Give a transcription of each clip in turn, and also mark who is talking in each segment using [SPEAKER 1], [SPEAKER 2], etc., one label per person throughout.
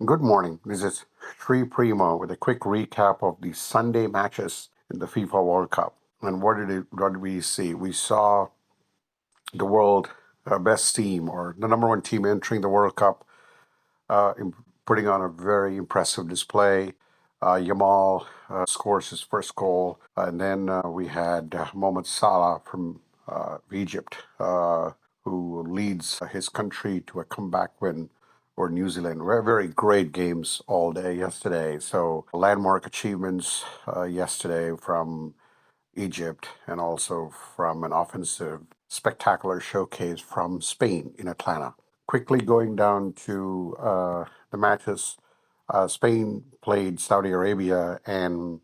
[SPEAKER 1] Good morning. This is Sri Primo with a quick recap of the Sunday matches in the FIFA World Cup. And what did we see? We saw the world best team, or the number one team entering the World Cup, putting on a very impressive display. Yamal scores his first goal, and then we had Mohammed Salah from Egypt, who leads his country to a comeback win or New Zealand. Very, very great games all day yesterday. So landmark achievements yesterday from Egypt and also from an offensive spectacular showcase from Spain in Atlanta. Quickly going down to the matches, Spain played Saudi Arabia and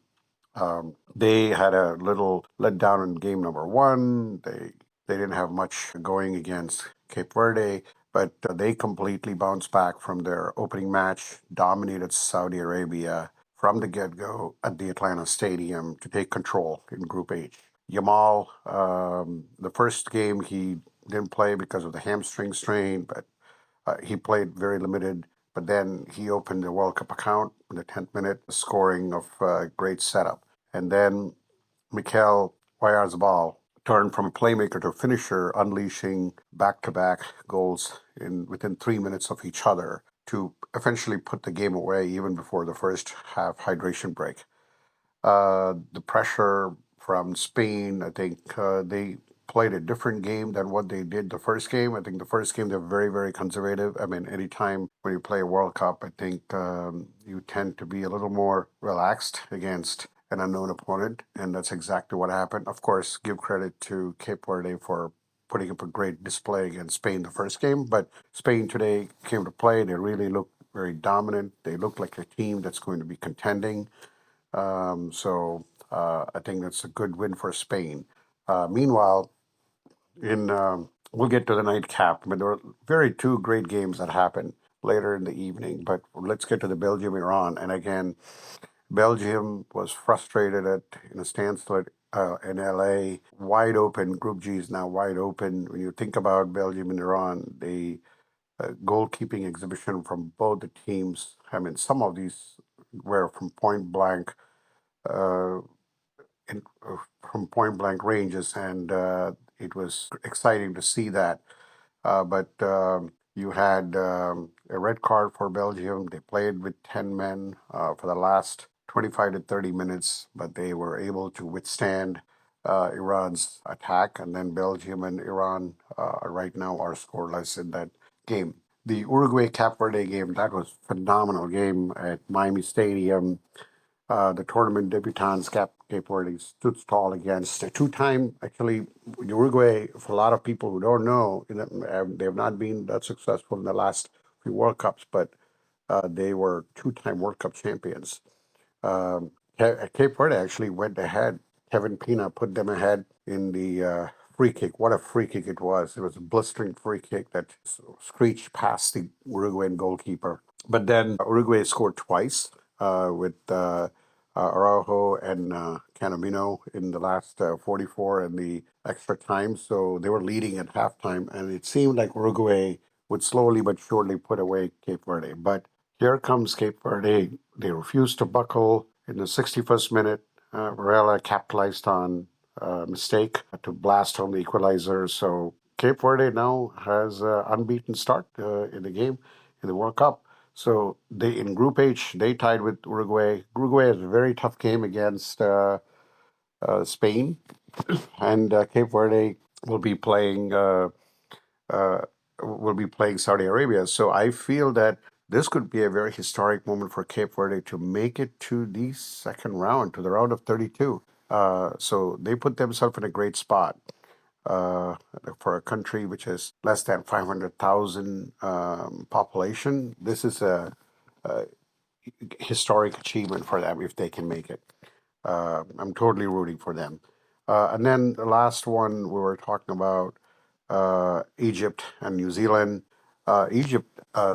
[SPEAKER 1] they had a little letdown in game number one. They didn't have much going against Cape Verde, but they completely bounced back from their opening match, dominated Saudi Arabia from the get-go at the Atlanta Stadium to take control in Group H. Yamal, the first game he didn't play because of the hamstring strain, but he played very limited. But then he opened the World Cup account in the 10th minute, scoring of great setup. And then Mikel Oyarzabal turned from a playmaker to a finisher, unleashing back-to-back goals in within 3 minutes of each other to eventually put the game away even before the first half hydration break. The pressure from Spain, I think they played a different game than what they did the first game. I think the first game they're very, very conservative. I mean, anytime when you play a World Cup, I think you tend to be a little more relaxed against an unknown opponent, and that's exactly what happened. Of course, give credit to Cape Verde for putting up a great display against Spain the first game, but Spain today came to play. They really looked very dominant. They look like a team that's going to be contending. So I think that's a good win for Spain. Meanwhile, in we'll get to the nightcap, but there were very two great games that happened later in the evening. But let's get to the Belgium Iran. And again, Belgium was frustrated at in a standstill in LA. Wide open. Group G is now wide open. When you think about Belgium and Iran, the goalkeeping exhibition from both the teams. I mean, some of these were from point blank uh, in, from point blank ranges, and it was exciting to see that. But you had a red card for Belgium. They played with 10 men for the last 25 to 30 minutes, but they were able to withstand Iran's attack. And then Belgium and Iran right now are scoreless in that game. The Uruguay Cape Verde game, that was a phenomenal game at Miami Stadium. The tournament debutants, Cape Verde, stood tall against a two-time, actually, Uruguay, for a lot of people who don't know, they have not been that successful in the last few World Cups, but they were two-time World Cup champions. Um, Cape Verde actually went ahead. Kevin Pina put them ahead in the free kick. What a free kick it was. It was a blistering free kick that screeched past the Uruguayan goalkeeper. But then Uruguay scored twice with Araujo and Canamino in the last 44 and the extra time. So they were leading at halftime, and it seemed like Uruguay would slowly but surely put away Cape Verde. But here comes Cape Verde. They refused to buckle in the 61st minute. Varela capitalized on a mistake to blast home the equalizer. So Cape Verde now has an unbeaten start in the game in the World Cup. So they in Group H they tied with Uruguay. Uruguay has a very tough game against Spain, and Cape Verde will be playing uh, will be playing Saudi Arabia. So I feel that this could be a very historic moment for Cape Verde to make it to the second round, to the round of 32. So they put themselves in a great spot uh, for a country which is less than 500,000 population. This is a historic achievement for them if they can make it. I'm totally rooting for them. And then the last one we were talking about Egypt and New Zealand. Egypt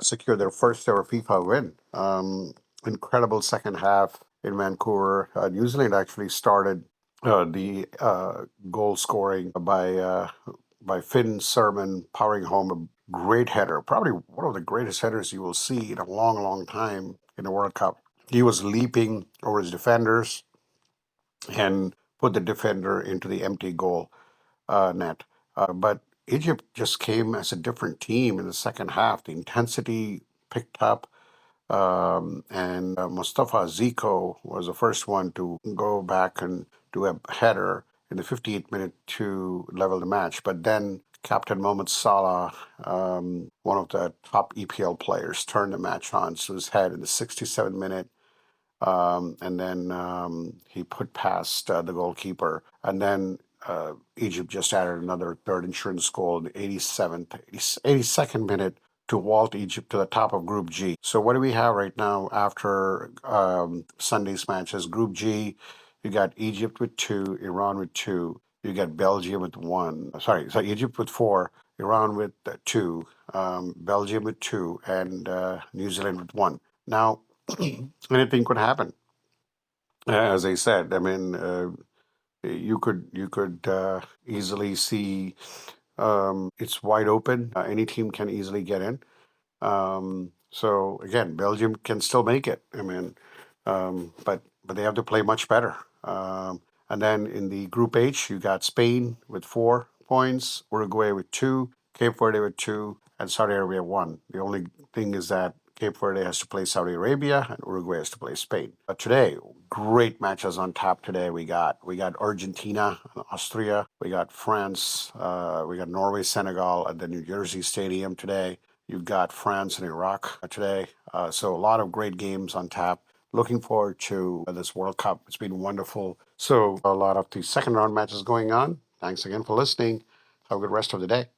[SPEAKER 1] secured their first ever FIFA win. Incredible second half in Vancouver. New Zealand actually started the goal scoring by by Finn Sermon powering home a great header, probably one of the greatest headers you will see in a long, long time in the World Cup. He was leaping over his defenders and put the defender into the empty goal net. But Egypt just came as a different team in the second half. The intensity picked up, and Mustafa Ziko was the first one to go back and do a header in the 58th minute to level the match. But then Captain Mohammed Saleh, one of the top EPL players, turned the match on to his head in the 67th minute. And then he put past the goalkeeper. And then Egypt just added another third insurance goal in the 82nd minute to vault Egypt to the top of Group G. So what do we have right now after Sunday's matches? Group G, you got Egypt with 2, Iran with 2, you got Belgium with 1. So Egypt with 4, Iran with 2, Belgium with 2, and New Zealand with 1. Now, anything could happen. As I said, I mean, you could easily see it's wide open. Any team can easily get in. So again, Belgium can still make it. I mean, but they have to play much better. And then in the Group H, you got Spain with 4 points, Uruguay with 2, Cape Verde with 2, and Saudi Arabia 1. The only thing is that Cape Verde has to play Saudi Arabia and Uruguay has to play Spain. But today, great matches on tap today. We got Argentina, Austria, we got France, we got Norway, Senegal at the New Jersey Stadium today. You've got France and Iraq today. So a lot of great games on tap. Looking forward to this World Cup. It's been wonderful. So a lot of the second round matches going on. Thanks again for listening. Have a good rest of the day.